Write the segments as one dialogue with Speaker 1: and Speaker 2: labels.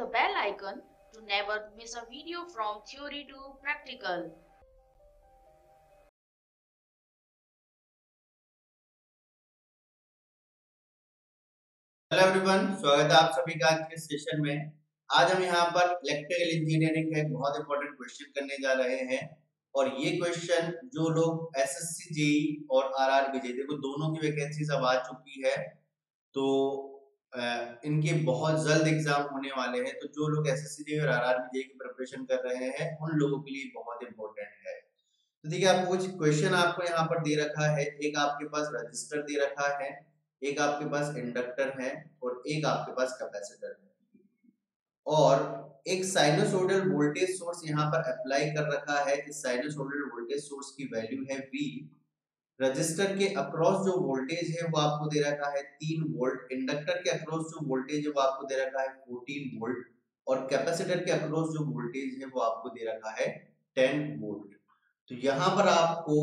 Speaker 1: the bell icon to never miss a video from theory to practical.
Speaker 2: Hello everyone, स्वागत है आप सभी का आज के सेशन में। आज हम यहाँ पर इलेक्ट्रिकल इंजीनियरिंग का एक बहुत इंपॉर्टेंट क्वेश्चन करने जा रहे हैं और ये क्वेश्चन जो लोग एसएससी जेई और आरआरबी जेई देखो दोनों की वैकेंसीज अब आ चुकी है, तो इनके बहुत जल्द एग्जाम होने वाले हैं। तो जो लोग एसएससी जेई और आरआरबी जेई की प्रिपरेशन कर रहे हैं उन लोगों के लिए बहुत इंपॉर्टेंट है। तो देखिए, आपको कुछ क्वेश्चन आपको यहाँ पर दे रखा है। एक आपके पास रजिस्टर दे रखा है, एक आपके पास इंडक्टर है और एक आपके पास कैपेसिटर है और एक साइनसोइडल वोल्टेज सोर्स यहाँ पर अप्लाई कर रखा है। इस साइनसोइडल वोल्टेज सोर्स की वैल्यू है V। रजिस्टर के अक्रॉस जो वोल्टेज है वो आपको दे रखा है 3 वोल्ट। इंडक्टर के अक्रॉस जो वोल्टेज है वो आपको दे रखा है 14 वोल्ट और कैपेसिटर के अक्रॉस जो वोल्टेज है वो आपको दे रखा है 10 वोल्ट। तो यहाँ पर आपको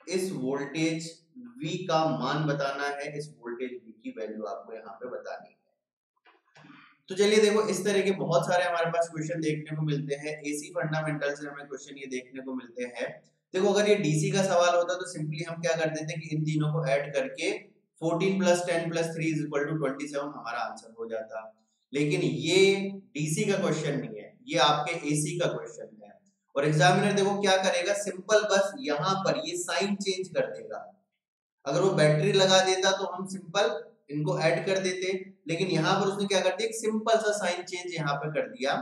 Speaker 2: इस वोल्टेज V का मान बताना है, इस वोल्टेज V की वैल्यू आपको यहाँ पे बतानी है। तो चलिए देखो, इस तरह के बहुत सारे हमारे पास क्वेश्चन देखने को मिलते हैं। एसी फंडामेंटल से हमें क्वेश्चन ये देखने को मिलते हैं। देखो, अगर ये डीसी का सवाल होता तो सिंपली हम क्या कर देते कि इन तीनों को ऐड करके 14 + 10 + 3 = 27 हमारा आंसर हो जाता। लेकिन ये डीसी का क्वेश्चन नहीं है, ये आपके एसी का क्वेश्चन है और एग्जामिनर देखो क्या करेगा, सिंपल बस यहाँ पर ये साइन चेंज कर देगा। अगर वो बैटरी लगा देता तो हम सिंपल इनको ऐड कर देते, लेकिन यहाँ पर उसने क्या कर दिया, एक सिंपल सा साइन चेंज यहाँ पे कर दिया।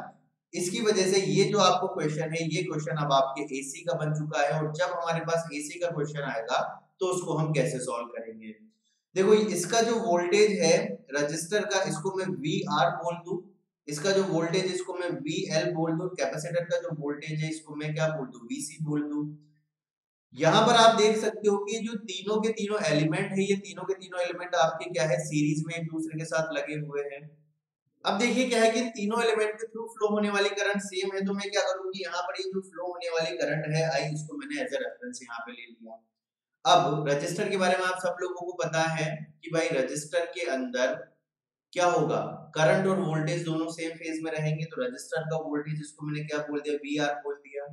Speaker 2: इसकी वजह से ये जो आपको क्वेश्चन है, ये क्वेश्चन अब आपके एसी का बन चुका है और जब हमारे पास एसी का क्वेश्चन आएगा तो उसको हम कैसे सॉल्व करेंगे। देखो, इसका जो वोल्टेज है रजिस्टर का, इसको मैं VR बोल दूं, इसका जो वोल्टेज इसको मैं VL बोल दूं, कैपेसिटर का जो वोल्टेज है इसको मैं क्या बोल दूं, VC बोल दूं। यहाँ पर आप देख सकते हो कि जो तीनों के तीनों एलिमेंट है, ये तीनों के तीनों एलिमेंट आपके क्या है, सीरीज में एक दूसरे के साथ लगे हुए हैं। अब देखिए क्या है कि तीनों एलिमेंट के थ्रू फ्लो होने वाली करंट सेम है, तो मैं क्या करूंगी, यहाँ पर ये जो फ्लो होने वाली करंट है आई, इसको मैंने एज ए रेफरेंस यहाँ पे ले लिया। अब रजिस्टर के बारे में आप सब लोगों को पता है कि भाई रजिस्टर के अंदर क्या होगा, करंट और वोल्टेज दोनों सेम फेज में रहेंगे, तो रजिस्टर का वोल्टेज इसको मैंने क्या बोल दिया, VR बोल दिया।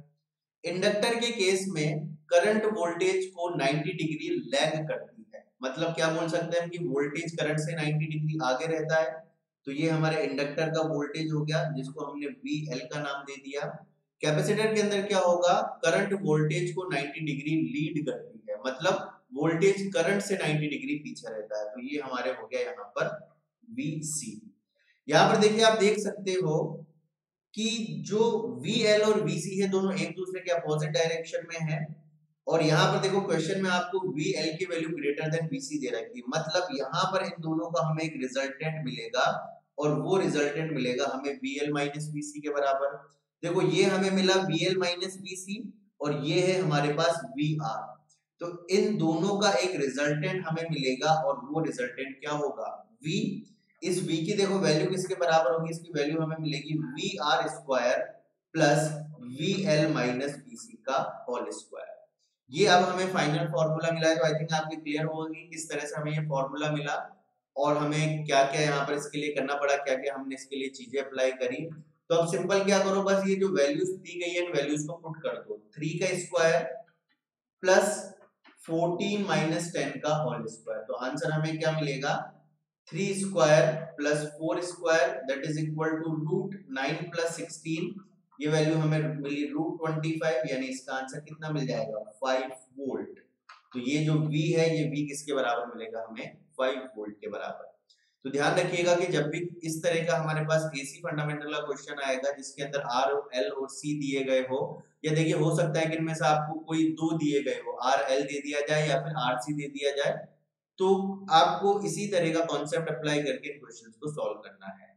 Speaker 2: इंडक्टर के केस में करंट वोल्टेज को 90 डिग्री लैग करती है, मतलब क्या बोल सकते हैं कि वोल्टेज करंट से 90 डिग्री आगे रहता है। तो ये हमारे इंडक्टर का वोल्टेज हो गया जिसको हमने VL का नाम दे दिया। कैपेसिटर के अंदर क्या होगा, करंट वोल्टेज को 90 डिग्री लीड करती है, मतलब वोल्टेज करंट से 90 डिग्री पीछे रहता है, तो ये हमारे हो गया यहाँ पर VC। यहाँ पर देखिए, आप देख सकते हो कि जो VL और VC है दोनों एक दूसरे के अपोजिट डायरेक्शन में है और यहाँ पर देखो क्वेश्चन में आपको VL की वैल्यू ग्रेटर देन VC दे रखी है, मतलब यहाँ पर इन दोनों का हमें एक रिजल्टेंट मिलेगा और वो रिजल्टेंट मिलेगा हमें VL - VC के बराबर। देखो, ये हमें मिला VL - VC और ये है हमारे पास VR, तो इन दोनों का एक रिजल्टेंट हमें मिलेगा और वो रिजल्टेंट क्या होगा, V। इस V की देखो वैल्यू किसके बराबर होगी, इसकी वैल्यू हमें मिलेगी VR² प्लस VL - VC का होल स्क्वायर। ये अब हमें फाइनल फॉर्मूला मिला है, तो आई थिंक आपकी क्लियर होगी किस तरह से हमें ये फॉर्मूला मिला और हमें क्या क्या यहाँ पर इसके लिए करना पड़ा, क्या क्या हमने इसके लिए चीजें अप्लाई करी। तो अब सिंपल क्या करो, बस ये जो वैल्यूज दी गई है इन वैल्यूज को पुट कर दो। 3 का स्क्वायर प्लस 14 - 10 का होल स्क्वायर, तो आंसर हमें क्या मिलेगा, 3 square plus 4 square that is equal to √9 + 16। ये वैल्यू हमें मिली √25, यानी इसका आंसर कितना मिल जाएगा, 5 वोल्ट। तो ये जो V है, ये V किसके बराबर मिलेगा हमें, 5 वोल्ट के बराबर। तो ध्यान रखिएगा कि जब भी इस तरह का हमारे पास एसी फंडामेंटल का क्वेश्चन आएगा जिसके अंदर R, L और C दिए गए हो, या देखिए हो सकता है कि इनमें से आपको कोई दो दिए गए हो, R L दे दिया जाए या फिर RC दे दिया जाए, तो आपको इसी तरह का कॉन्सेप्ट अप्लाई करके क्वेश्चंस को सॉल्व करना है।